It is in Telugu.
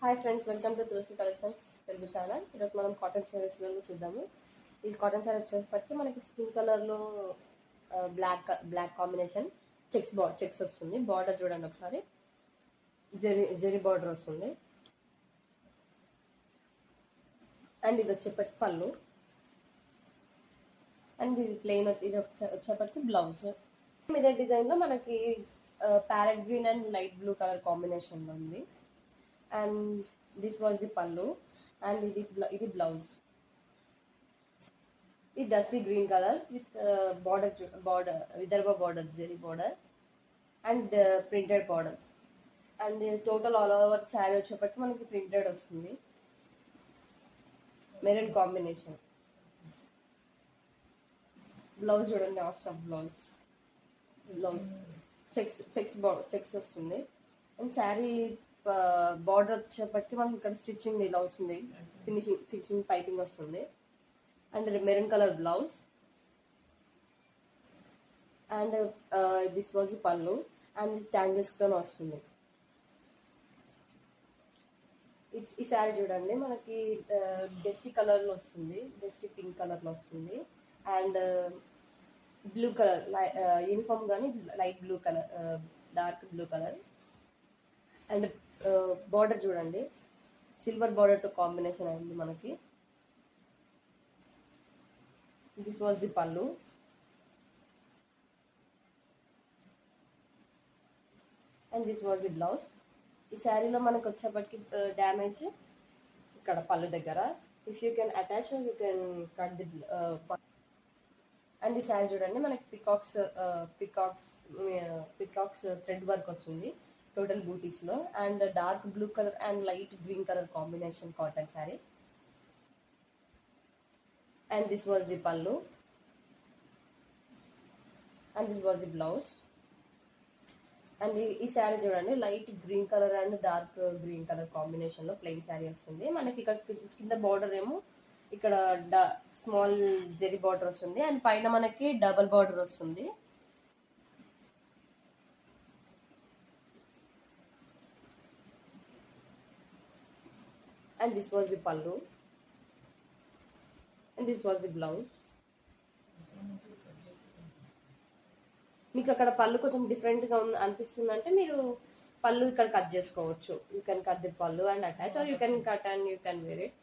Hi friends, welcome to Tulasi collections Telugu channel. ఈరోజు మనం కాటన్ శారీస్లో చూద్దాము. ఈ కాటన్ శారీ వచ్చేసరికి మనకి స్కిన్ కలర్లో బ్లాక్ కాంబినేషన్ చెక్స్ వస్తుంది. బార్డర్ చూడండి ఒకసారి, జెరీ బార్డర్ వస్తుంది. అండ్ ఇది వచ్చేప్పటికి పళ్ళు, అండ్ ఇది ప్లెయిన్ ఇది వచ్చేప్పటికి బ్లౌజ్. ఇదే డిజైన్లో మనకి parrot green and light blue colour కాంబినేషన్లో ఉంది. And this was the pallu, and ఇది బ్లౌజ్. ఇది dusty green colour with border Vidarbha border, zari border and printed border. And total all over sari వచ్చేప్పటికి మనకి ప్రింటెడ్ వస్తుంది. Maroon combination. బ్లౌజ్ చూడండి, అవసరం బ్లౌజ్ చెక్స్ వస్తుంది. అండ్ శారీ బార్డర్ వచ్చేప్పటికి మనకి ఇక్కడ స్టిచ్చింగ్ ఇలా వస్తుంది, ఫినిషింగ్ పైపింగ్ వస్తుంది. And maroon colour blouse. And this was పళ్ళు, అండ్ ట్యాంగిల్స్తో వస్తుంది. ఈ శారీ చూడండి, మనకి డస్టీ కలర్లో వస్తుంది, డస్టీ పింక్ కలర్లో వస్తుంది. అండ్ బ్లూ కలర్ యూనిఫామ్ కానీ light blue colour, dark blue colour. And border చూడండి, సిల్వర్ బార్డర్తో కాంబినేషన్ అయింది మనకి. This was the pallu, and this was the blouse. ఈ శారీలో మనకు వచ్చేప్పటికి డ్యామేజ్ ఇక్కడ పళ్ళు దగ్గర. If you can attach you can cut the. And ఈ శారీ చూడండి, మనకి పికాక్స్ థ్రెడ్ వర్క్ వస్తుంది టోటల్ బూటీస్లో. And dark blue colour and light green colour combination cotton sari. And this was the pallu, and this was the blouse. And ఈ శారీ చూడండి, light green colour and dark green colour కాంబినేషన్లో ప్లెయిన్ శారీ వస్తుంది. మనకి ఇక్కడ కింద బార్డర్ ఏమో ఇక్కడ స్మాల్ జెరీ బార్డర్ వస్తుంది, అండ్ పైన మనకి డబల్ బార్డర్ వస్తుంది. And this was the pallu, and this was the blouse. మీకు అక్కడ పళ్ళు కొంచెం డిఫరెంట్గా అనిపిస్తుంది అంటే మీరు పళ్ళు ఇక్కడ కట్ చేసుకోవచ్చు. You can cut the pallu and attach, or you can cut and you can wear it.